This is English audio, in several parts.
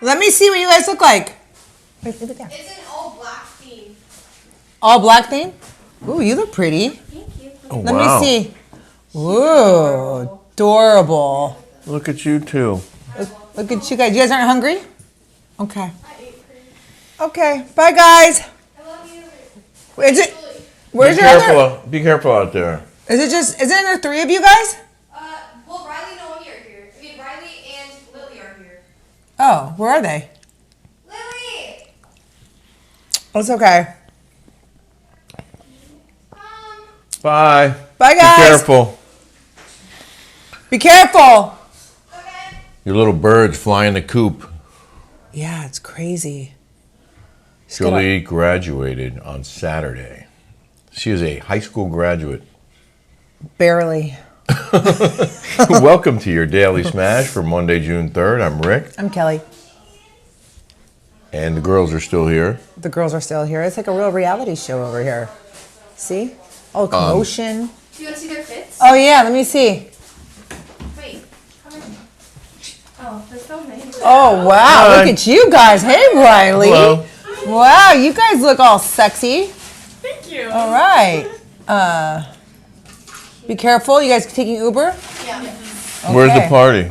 Let me see what you guys look like. It's an all black theme. All black theme? Ooh, you look pretty. Thank you. Oh, Let wow. me see. Ooh, adorable. Look at you two. Look at you guys. You guys aren't hungry? Okay. Okay. Bye, guys. I love you. Is it? Where's Be your careful. other? Be careful out there. Isn't there 3 of you guys? Well, Riley and Naomi are here. I mean, Riley and Lily are here. Oh, where are they? Lily! It's okay. Bye. Bye, guys. Be careful. Be careful. Okay. Your little birds fly in the coop. Yeah, it's crazy. Jolie graduated on Saturday. She is a high school graduate. Barely. Welcome to your Daily Smash for Monday, June 3rd. I'm Rick. I'm Kelly. And the girls are still here. The girls are still here. It's like a real reality show over here. See? Oh, commotion. Do you want to see their fits? Oh, yeah. Let me see. Wait. Come in. Oh, they're filming. Oh, wow. Hi. Look at you guys. Hey, Riley. Hello. Wow, you guys look all sexy. Thank you. All right. Be careful. You guys taking Uber? Yeah. Where's the Okay. party?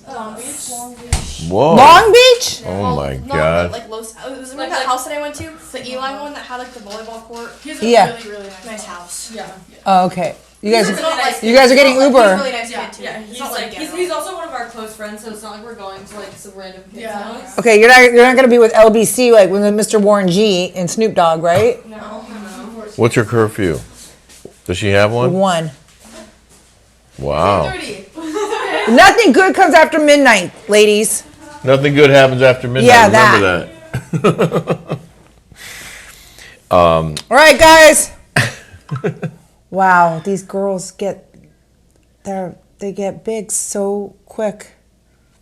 Long Beach. Whoa. Long Beach? Oh my No, God. Like Los. It was like that house that I went to. It's the Eli one that had like the volleyball court. He's a Yeah. really, really Nice house. Yeah. Oh, okay. You guys, It's not like- you guys are getting He's Uber. really nice Yeah, kid too. yeah. It's He's not like ghetto. he's also one of our close friends, so it's not like we're going to like some random kid's house. Okay, you're not gonna be with LBC like with Mr. Warren G and Snoop Dogg, right? No. What's her curfew? Does she have one? 1. Wow. 30. Nothing good comes after midnight, ladies. Nothing good happens after midnight. Yeah, Remember that. All right, guys. Wow, these girls they get big so quick.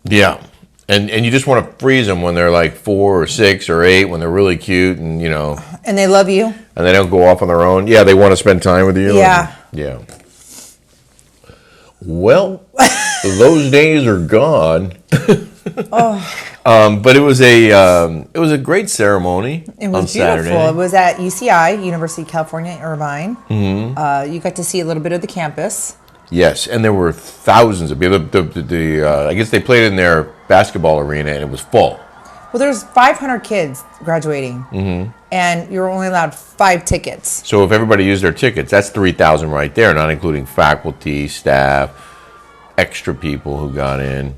Yeah. And you just want to freeze them when they're like 4 or 6 or 8 when they're really cute and And they love you. and they don't go off on their own. Yeah, they want to spend time with you. Yeah. Yeah. Well, those days are gone. But it was a great ceremony It on was beautiful. Saturday. It was at UCI, University of California, Irvine. Mm-hmm. You got to see a little bit of the campus. Yes, and there were thousands of people. I guess they played in their basketball arena, and it was full. Well, there's 500 kids graduating, and you're only allowed 5 tickets. So if everybody used their tickets, that's 3,000 right there, not including faculty, staff, extra people who got in.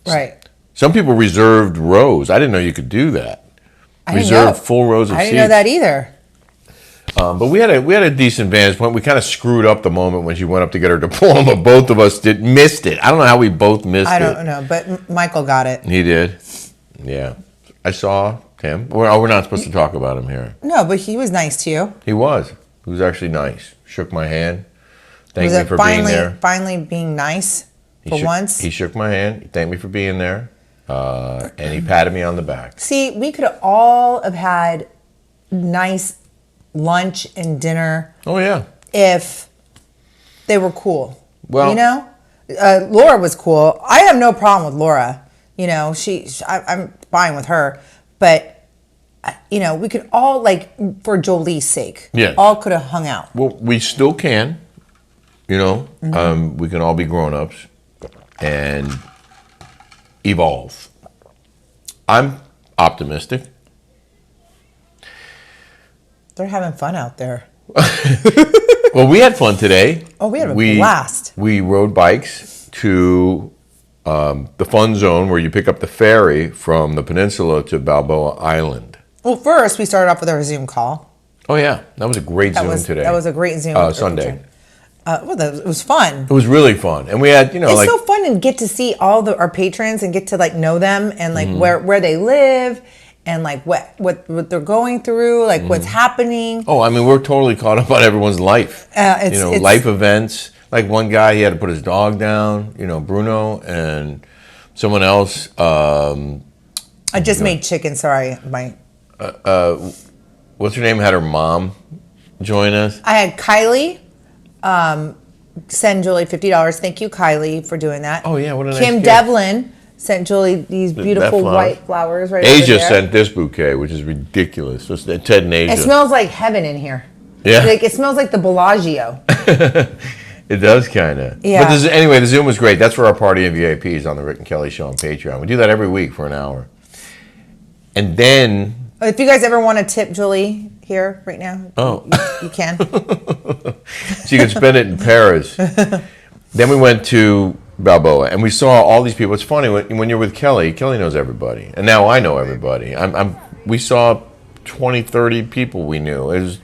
Right. Some people reserved rows. I didn't know you could do that. I didn't Reserve know. full rows of I seats. didn't know that either. But we had a decent vantage point. We kind of screwed up the moment when she went up to get her diploma. Both of us missed it. I don't know how we both missed it. I don't know, but Michael got it. He did. Yeah. I saw him. We're not supposed to talk about him here. No, but he was nice to you. He was. He was actually nice. Shook my hand. Thanked Was me it for being there. finally being nice for once? He shook my hand. He thanked me for being there. And he patted me on the back. See, we could all have had nice lunch and dinner Oh, yeah. if they were cool. Well- you know, Laura was cool. I have no problem with Laura. You know, I'm fine with her, but we could all, like, for Jolie's sake, Yeah. all could have hung out. Well, we still can. We can all be grown-ups and evolve. I'm optimistic. They're having fun out there. Well, we had fun today. Oh, we had a blast. We rode bikes to the fun zone where you pick up the ferry from the peninsula to Balboa Island. Well, first we started off with our Zoom call. Oh, yeah. That was a great Zoom today. That was a great Zoom. Sunday. It was fun. It was really fun. And we had, It's so fun to get to see all our patrons and get to like know them and like where they live and like what they're going through, like what's happening. Oh, I mean, we're totally caught up on everyone's life. It's Life events. Like one guy, he had to put his dog down, Bruno, and someone else. I just made chicken. Sorry, What's her name? Had her mom join us. I had Kylie send Jolie $50. Thank you, Kylie, for doing that. Oh, yeah, what a nice Kim gift. Devlin sent Jolie these beautiful flowers. white flowers right Asia over there. sent this bouquet, which is ridiculous. It's Ted and Asia. It smells like heaven in here. Yeah. Like, it smells like the Bellagio. It does kind of. Yeah. But anyway, the Zoom was great. That's for our party and VIPs on the Rick and Kelly show on Patreon. We do that every week for an hour. And then... If you guys ever want to tip Jolie here right now, you can. So you can spend it in Paris. Then we went to Balboa, and we saw all these people. It's funny, when you're with Kelly knows everybody. And now I know everybody. We saw 20, 30 people we knew. It was,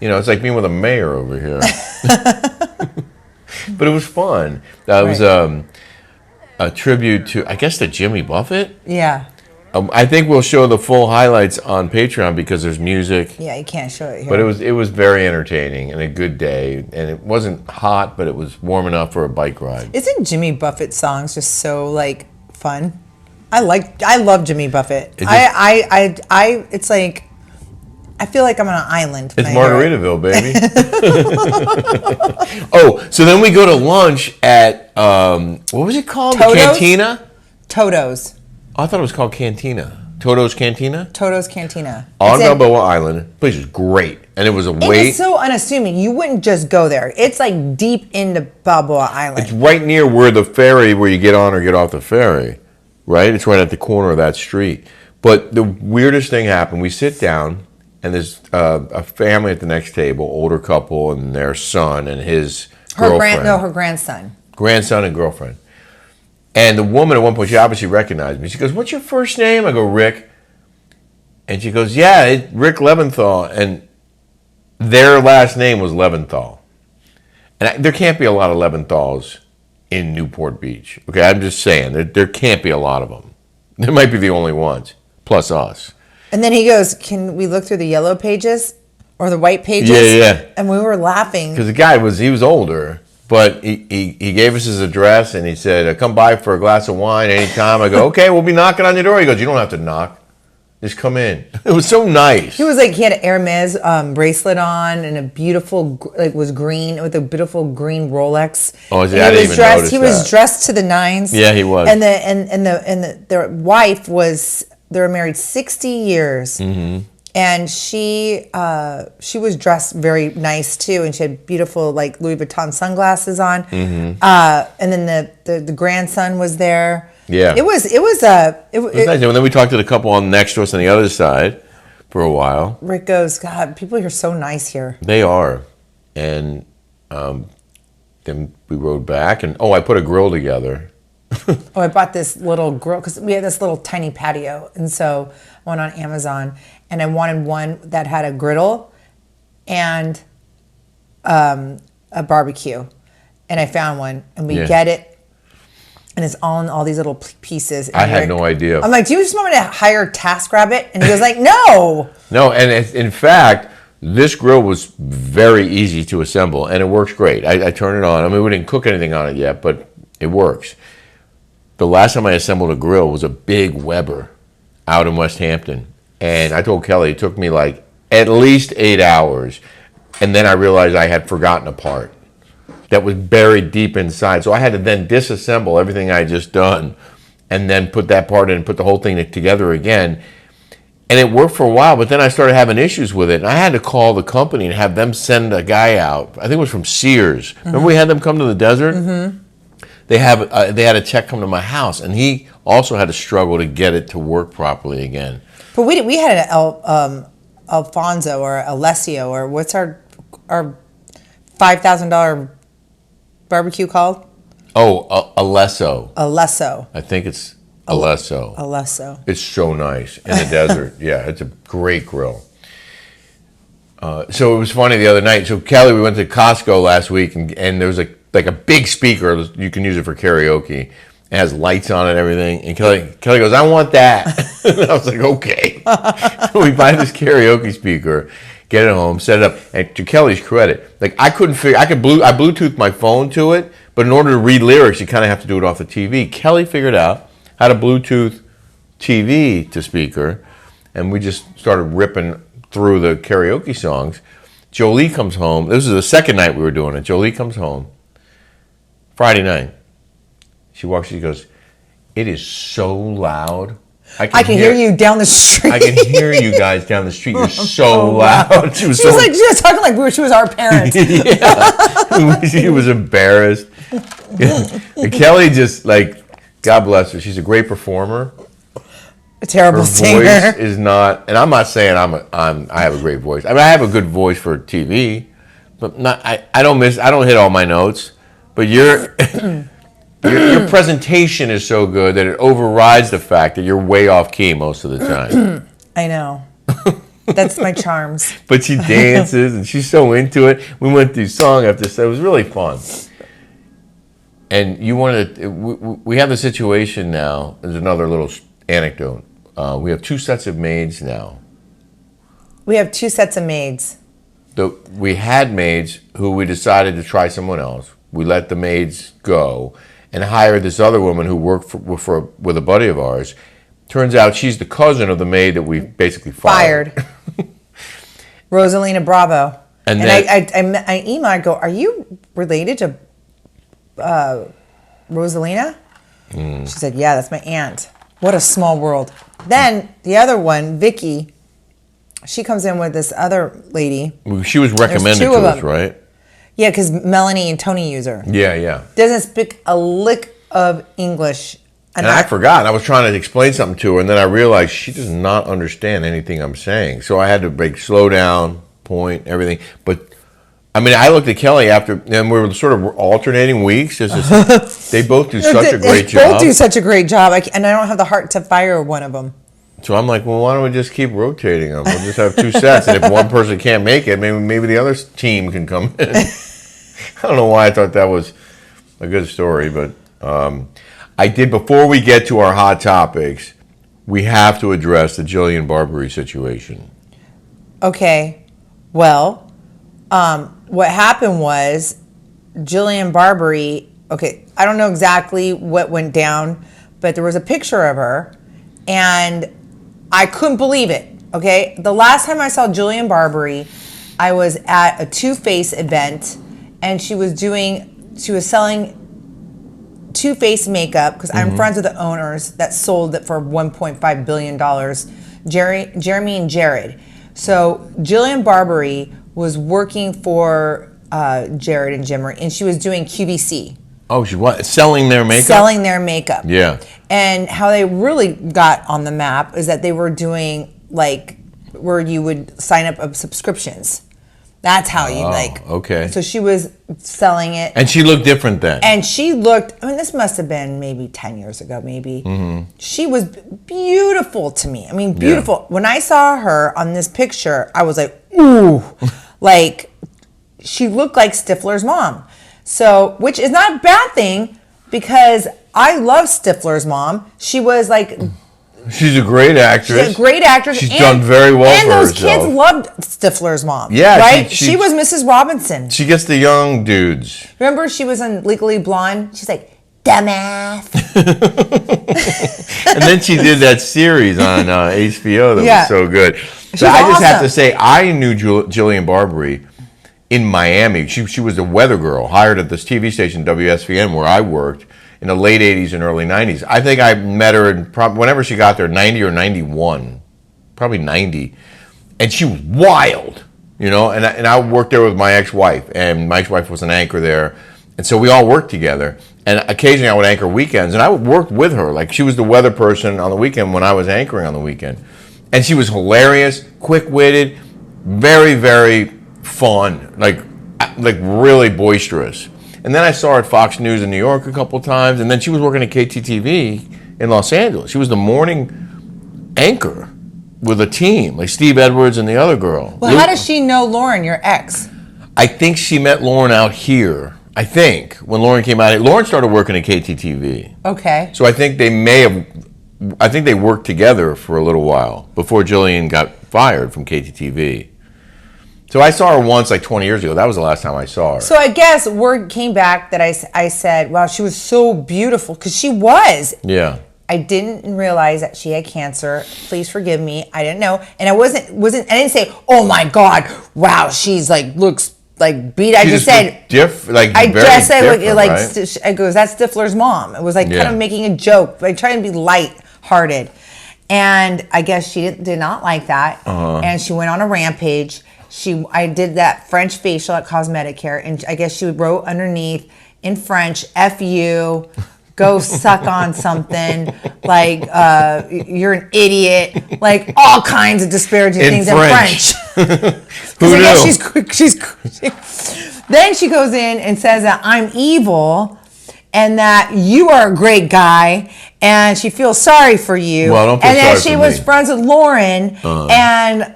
it's like being with a mayor over here. But it was fun. That was a tribute to, I guess, to Jimmy Buffett. Yeah. I think we'll show the full highlights on Patreon because there's music. Yeah, you can't show it here. But it was very entertaining and a good day. And it wasn't hot, but it was warm enough for a bike ride. Isn't Jimmy Buffett songs just so like fun? I love Jimmy Buffett. It's like I feel like I'm on an island. It's Margaritaville, baby. Oh, so then we go to lunch at what was it called? Toto's? Cantina? Toto's. Oh, I thought it was called Cantina. Toto's Cantina? Toto's Cantina. On Balboa Island. The place was great. And it was a wait. It's so unassuming. You wouldn't just go there. It's like deep into Balboa Island. It's right near where the ferry, where you get on or get off the ferry. Right? It's right at the corner of that street. But the weirdest thing happened. We sit down, and there's a family at the next table, older couple, and their son and his girlfriend. Her grandson. Grandson and girlfriend. And the woman at one point, she obviously recognized me. She goes, "What's your first name?" I go, "Rick." And she goes, "Yeah, it's Rick Leventhal." And their last name was Leventhal. And there can't be a lot of Leventhals in Newport Beach. Okay, I'm just saying, there can't be a lot of them. There might be the only ones, plus us. And then he goes, "Can we look through the yellow pages or the white pages?" Yeah. And we were laughing. Because the guy was older. But he gave us his address, and he said, "Come by for a glass of wine anytime." I go, "Okay, we'll be knocking on your door." He goes, "You don't have to knock. Just come in." It was so nice. He was like, he had an Hermes bracelet on and a beautiful, was green, with a beautiful green Rolex. Oh, And I didn't even notice He was dressed to the nines. Yeah, he was. And their wife they were married 60 years. Mm-hmm. And she was dressed very nice too, and she had beautiful like Louis Vuitton sunglasses on. Mm-hmm. And then the grandson was there. Yeah, it was nice. And then we talked to the couple on next to us on the other side for a while. Rick goes, "God, people here are so nice here." They are, and then we rode back, and I put a grill together. I bought this little grill because we had this little tiny patio, and so I went on Amazon. And I wanted one that had a griddle and a barbecue. And I found one. And we get it. And it's all in all these little pieces. And I had no idea. I'm like, "Do you just want me to hire TaskRabbit?" And he was like, "No." No, and in fact, this grill was very easy to assemble. And it works great. I turned it on. I mean, we didn't cook anything on it yet, but it works. The last time I assembled a grill was a big Weber out in West Hampton. And I told Kelly it took me like at least 8 hours. And then I realized I had forgotten a part that was buried deep inside. So I had to then disassemble everything I had just done and then put that part in and put the whole thing together again. And it worked for a while, but then I started having issues with it. And I had to call the company and have them send a guy out. I think it was from Sears. Mm-hmm. Remember we had them come to the desert? Mm-hmm. They had a tech come to my house. And he also had to struggle to get it to work properly again. But we had an Alfonso or Alessio, or what's our $5,000 barbecue called? Oh, Alesso. Alesso. I think it's Alesso. Alesso. It's so nice in the desert. Yeah, it's a great grill. So it was funny the other night. So Kelly, we went to Costco last week, and there was like a big speaker. You can use it for karaoke. It has lights on it and everything. And Kelly goes, "I want that." And I was like, "Okay." So we buy this karaoke speaker, get it home, set it up. And to Kelly's credit, like I Bluetooth my phone to it, but in order to read lyrics, you kind of have to do it off the TV. Kelly figured out how to Bluetooth TV to speaker, and we just started ripping through the karaoke songs. Jolie comes home. This is the second night we were doing it. Jolie comes home Friday night. She walks, she goes, It is so loud. I can hear you down the street. I can hear you guys down the street. You're so loud. She was talking like she was our parents. Yeah. She was embarrassed. And Kelly just like, God bless her. She's a great performer. A terrible singer. Her voice is not, and I'm not saying I have a great voice. I mean, I have a good voice for TV, but not. I don't hit all my notes. But your presentation is so good that it overrides the fact that you're way off key most of the time. I know. That's my charms. But she dances and she's so into it. We went through song after song. It was really fun. And you wanted to, we have the situation now. There's another little anecdote. We have 2 sets of maids now. We have 2 sets of maids. We had maids who we decided to try someone else. We let the maids go and hired this other woman who worked with a buddy of ours. Turns out she's the cousin of the maid that we basically fired. Rosalina Bravo. And then I emailed, I go, are you related to Rosalina? She said, yeah, that's my aunt. What a small world. Then the other one, Vicky, she comes in with this other lady. She was recommended to us, right? Yeah, because Melanie and Tony use her. Yeah. Doesn't speak a lick of English. And I forgot. I was trying to explain something to her, and then I realized she does not understand anything I'm saying. So I had to slow down, point, everything. But, I mean, I looked at Kelly after, and we were sort of alternating weeks. They both do such a great job. They both do such a great job, and I don't have the heart to fire one of them. So I'm like, well, why don't we just keep rotating them? We'll just have 2 sets, and if one person can't make it, maybe the other team can come in. I don't know why I thought that was a good story, but I did. Before we get to our hot topics, we have to address the Jillian Barberie situation. Okay, well, what happened was Jillian Barberie. Okay, I don't know exactly what went down, but there was a picture of her, and I couldn't believe it. Okay, the last time I saw Jillian Barberie, I was at a Too Faced event, and she was selling Too Faced makeup because I'm friends with the owners that sold it for $1.5 billion, Jeremy and Jared. So Jillian Barberie was working for Jared and Jimmer, and she was doing QVC. Oh, she was selling their makeup? Selling their makeup. Yeah. And how they really got on the map is that they were doing like where you would sign up of subscriptions. That's how you okay. So she was selling it. And she looked different then. And she looked, I mean, this must have been maybe 10 years ago, maybe. Mm-hmm. She was beautiful to me. I mean, beautiful. Yeah. When I saw her on this picture, I was like, ooh. Like, she looked like Stifler's mom. So, which is not a bad thing because I love Stifler's mom. She was like... She's a great actress. She's a great actress. She's done very well for herself. And those kids loved Stifler's mom. Yeah. Right? She was Mrs. Robinson. She gets the young dudes. Remember she was on Legally Blonde? She's like, dumbass. And then she did that series on HBO that was so good. So I just have to say, I knew Jillian Barberie in Miami. She was a weather girl hired at this TV station, WSVN, where I worked in the late 80s and early 90s. I think I met her whenever she got there, 90 or 91, probably 90. And she was wild, you know, and I worked there with my ex-wife, and my ex-wife was an anchor there. And so we all worked together. And occasionally I would anchor weekends, and I would work with her. Like, she was the weather person on the weekend when I was anchoring on the weekend. And she was hilarious, quick-witted, very, very fun, like really boisterous. And then I saw her at Fox News in New York a couple times, and then she was working at KTTV in Los Angeles. She was the morning anchor with a team, like Steve Edwards and the other girl. Well, how does she know Lauren, your ex? I think she met Lauren out here. I think when Lauren came out, Lauren started working at KTTV. Okay. So I think they worked together for a little while before Jillian got fired from KTTV. So I saw her once, like 20 years ago. That was the last time I saw her. So I guess word came back that I said, wow, she was so beautiful, because she was. Yeah. I didn't realize that she had cancer. Please forgive me. I didn't know. And I didn't say, oh my God, wow, she's like, looks like beat. I just said. I just said like right? I goes, that's Stifler's mom. It was like kind of making a joke, like trying to be light-hearted. And I guess she did not like that, and she went on a rampage. I did that French facial at Cosmetic Care, and I guess she wrote underneath in French, "F you, go suck on something," like you're an idiot, like all kinds of disparaging things in French. Who knew? Then she goes in and says that I'm evil and that you are a great guy, and she feels sorry for you. Well, don't feel and sorry that she for was me. friends with Lauren, and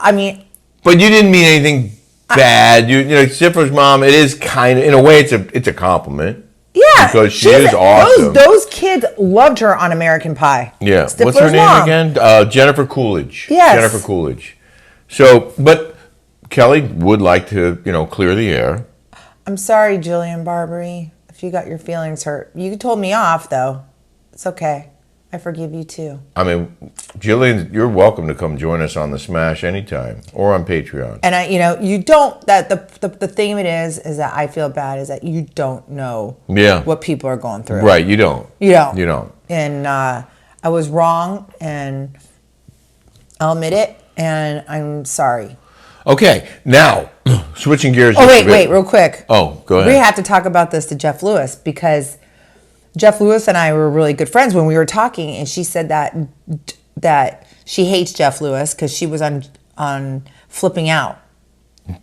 I mean. But you didn't mean anything bad. You know, Stifler's mom. It is kind of, in a way, it's a compliment. Yeah, because she is awesome. Those kids loved her on American Pie. Yeah, Stifler's what's her name mom. again? Jennifer Coolidge. Yes, Jennifer Coolidge. So, but Kelly would like to, clear the air. I'm sorry, Jillian Barberie, if you got your feelings hurt. You told me off, though. It's okay. I forgive you, too. I mean, Jillian, you're welcome to come join us on the Smash anytime or on Patreon. And you don't. That the thing of it is that I feel bad is that you don't know. What people are going through. Right. You don't. You don't. You don't. And I was wrong, and I'll admit it, and I'm sorry. Okay, now switching gears. Oh wait, real quick. Oh, go ahead. We have to talk about this to Jeff Lewis, because Jeff Lewis and I were really good friends when we were talking, and she said that she hates Jeff Lewis because she was on Flipping Out.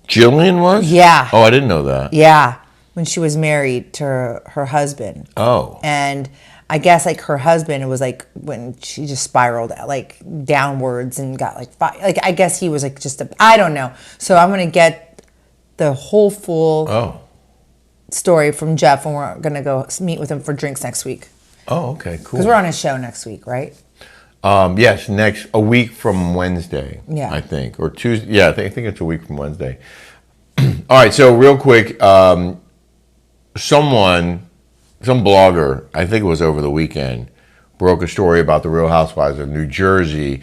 Jillian was? Yeah. Oh, I didn't know that. Yeah, when she was married to her husband. Oh. And I guess like her husband, it was like when she just spiraled like downwards and got like I guess he was like I don't know. So I'm gonna get the whole full story from Jeff, and we're gonna go meet with him for drinks next week. Oh, okay, cool. Because we're on his show next week, right? Yes, a week from Wednesday. Yeah, I think, or Tuesday. Yeah, I think it's a week from Wednesday. All right, so real quick, some blogger, I think it was over the weekend, broke a story about the Real Housewives of New Jersey.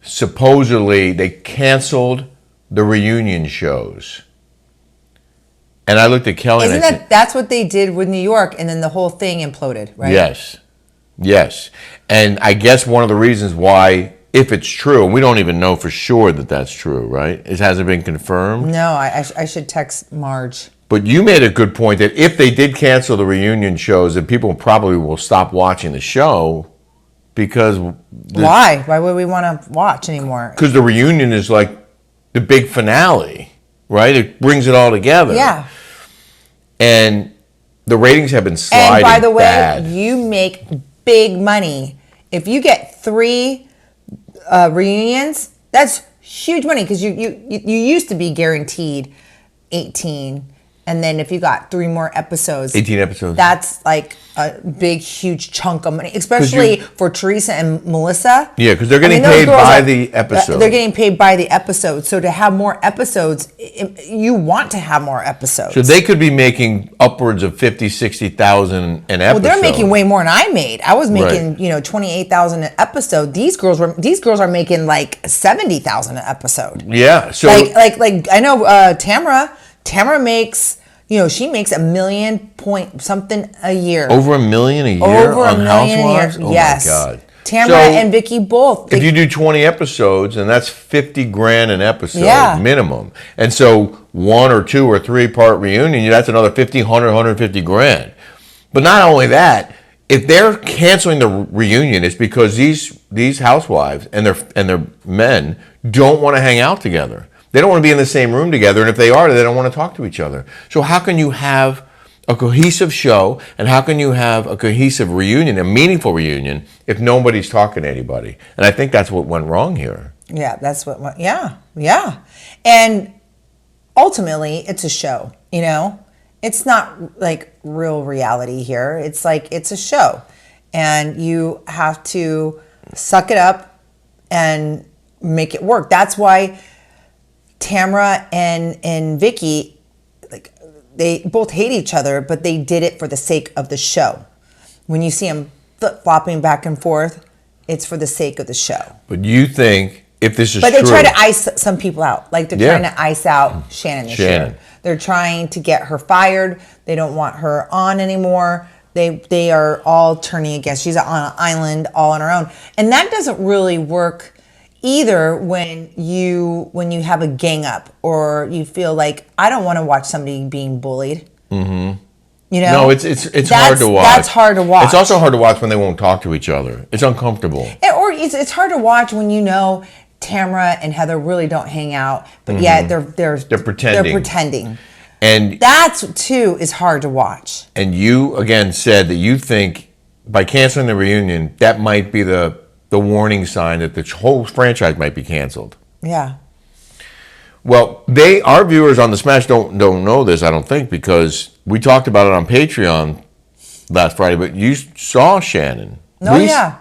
Supposedly, they canceled the reunion shows. And I looked at Kelly. Isn't that's what they did with New York, and then the whole thing imploded, right? Yes. And I guess one of the reasons why, if it's true, and we don't even know for sure that that's true, right? It hasn't been confirmed. No, I should text Marge. But you made a good point that if they did cancel the reunion shows, then people probably will stop watching the show because... Why? Why would we want to watch anymore? Because the reunion is like the big finale, right? It brings it all together. Yeah. And the ratings have been sliding. And by the way, bad. you make big money. If you get 3 reunions, that's huge money, because you used to be guaranteed 18. And then if you got 3 more episodes, 18 episodes, that's like a big, huge chunk of money, especially for Teresa and Melissa. Yeah, because they're getting paid by the episode. They're getting paid by the episode. So to have more episodes, you want to have more episodes. So they could be making upwards of 50, 60,000 an episode. Well, they're making way more than I made. I was making, 28,000 an episode. These girls are making like 70,000 an episode. Yeah. So like I know Tamara makes, she makes $1 million point something a year. Over $1 million a year Over on $1 million Housewives? a year. Oh Yes. my God. Tamara and Vicky both. If you do 20 episodes, and that's $50,000 an episode minimum. And so 1 or 2 or 3 part reunion, that's another $50,000, $100,000, $150,000. But not only that, if they're canceling the reunion, it's because these housewives and their men don't want to hang out together. They don't want to be in the same room together, and if they are, they don't want to talk to each other. So how can you have a cohesive show, and how can you have a cohesive reunion, a meaningful reunion, if nobody's talking to anybody? And I think that's what went wrong here. Yeah, that's what went, yeah. And ultimately, it's a show, It's not like real reality here. It's like, it's a show. And you have to suck it up and make it work. That's why Tamara and Vicky, like, they both hate each other, but they did it for the sake of the show. When you see them flip-flopping back and forth, it's for the sake of the show. But you think if this is But they true. try to ice some people out. Like they're Yeah. trying to ice out Shannon this year. They're trying to get her fired. They don't want her on anymore. They are all turning against. She's on an island all on her own. And that doesn't really work either when you have a gang up or you feel like I don't want to watch somebody being bullied. Mm-hmm. You know? No, it's hard to watch. That's hard to watch. It's also hard to watch when they won't talk to each other. It's uncomfortable. Or it's hard to watch when you know Tamara and Heather really don't hang out, but yet they're pretending. They're pretending. And That too is hard to watch. And you again said that you think by canceling the reunion, that might be the warning sign that the whole franchise might be canceled. Yeah. Well, our viewers on the Smash don't know this, I don't think, because we talked about it on Patreon last Friday. But you saw Shannon.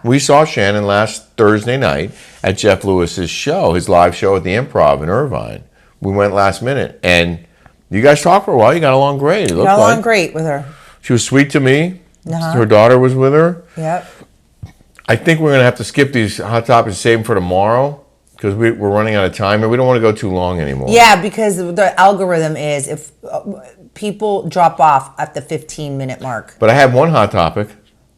We saw Shannon last Thursday night at Jeff Lewis's show, his live show at the Improv in Irvine. We went last minute, and you guys talked for a while. You got along great. It looked Got along great with her. She was sweet to me. Uh-huh. Her daughter was with her. Yep. I think we're going to have to skip these hot topics and save them for tomorrow because we're running out of time and we don't want to go too long anymore. Yeah, because the algorithm is if people drop off at the 15-minute mark. But I have one hot topic.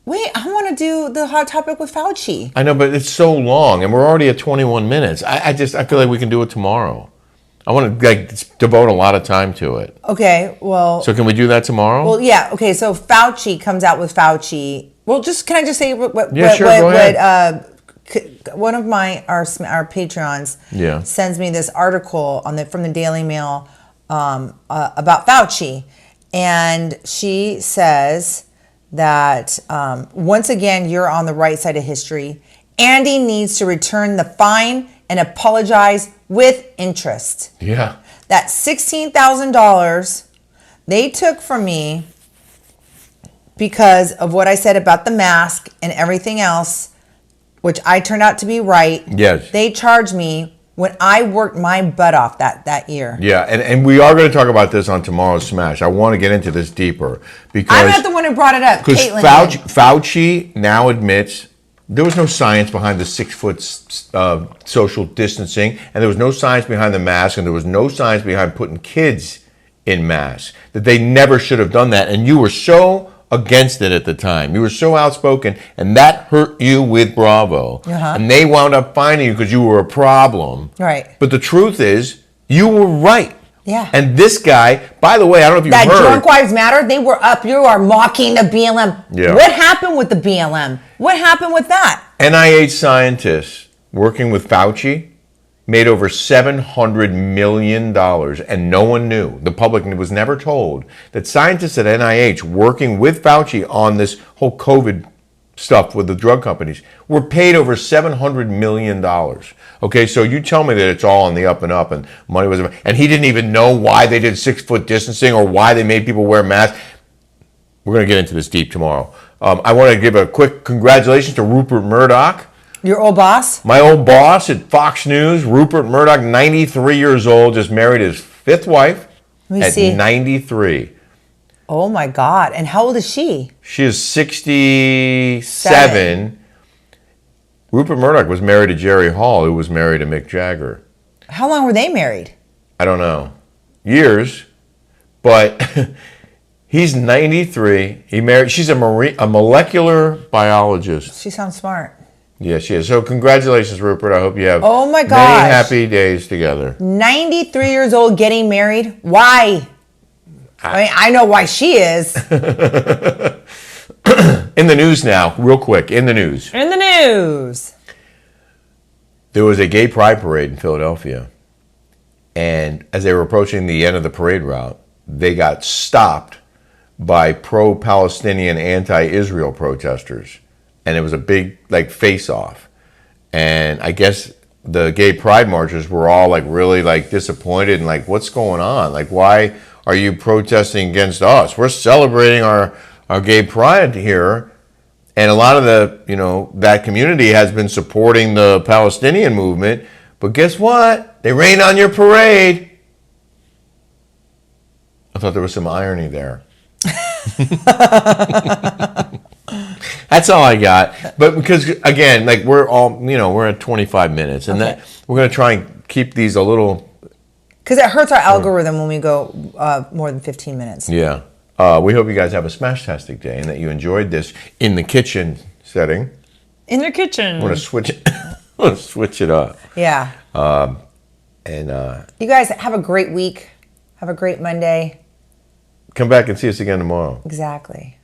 Wait, I want to do the hot topic with Fauci. I know, but it's so long and we're already at 21 minutes. I feel like we can do it tomorrow. I want to devote a lot of time to it. Okay, well. So can we do that tomorrow? Well, yeah. Okay, so Fauci comes out with Fauci. Well, can I just say what go ahead. One of our Patreons sends me this article from the Daily Mail about Fauci, and she says that once again you're on the right side of history. Andy needs to return the fine and apologize with interest. Yeah. That $16,000 they took from me because of what I said about the mask and everything else, which I turned out to be right. Yes. They charged me when I worked my butt off that year. Yeah, and we are going to talk about this on tomorrow's Smash. I want to get into this deeper because I'm not the one who brought it up. Because Caitlin Fauci now admits there was no science behind the 6 foot social distancing, and there was no science behind the mask, and there was no science behind putting kids in masks. That they never should have done that, and you were so against it at the time. You were so outspoken, and that hurt you with Bravo. Uh-huh. And they wound up finding you because you were a problem. Right. But the truth is, you were right. Yeah. And this guy, by the way, I don't know if you that heard. Drunk Wives Matter, they were up. You are mocking the BLM. Yeah. What happened with the BLM? What happened with that? NIH scientists working with Fauci made over $700 million, and no one knew. The public was never told that scientists at NIH working with Fauci on this whole COVID stuff with the drug companies were paid over $700 million. Okay, so you tell me that it's all on the up and up and money was, and he didn't even know why they did 6 foot distancing or why they made people wear masks. We're going to get into this deep tomorrow. I want to give a quick congratulations to Rupert Murdoch. Your old boss? My old boss at Fox News, Rupert Murdoch, 93 years old, just married his 5th wife at 93. Oh my God. And how old is she? She is 67. Rupert Murdoch was married to Jerry Hall, who was married to Mick Jagger. How long were they married? I don't know. Years. But he's 93. She's a molecular biologist. She sounds smart. Yeah, she is. So congratulations, Rupert. I hope you have many happy days together. 93 years old getting married? Why? I mean, I know why she is. In the news now, real quick, in the news. In the news. There was a gay pride parade in Philadelphia. And as they were approaching the end of the parade route, they got stopped by pro-Palestinian, anti-Israel protesters. And it was a big, face-off. And I guess the gay pride marchers were all, really, disappointed and, what's going on? Why are you protesting against us? We're celebrating our gay pride here. And a lot of that community has been supporting the Palestinian movement. But guess what? They rain on your parade. I thought there was some irony there. That's all I got. But because again, like we're at 25 minutes, and that we're gonna try and keep these a little. Because it hurts our algorithm when we go more than 15 minutes. Yeah. We hope you guys have a smash-tastic day and that you enjoyed this in the kitchen setting. In the kitchen. I'm gonna switch it. I'm gonna switch it up. Yeah. You guys have a great week. Have a great Monday. Come back and see us again tomorrow. Exactly.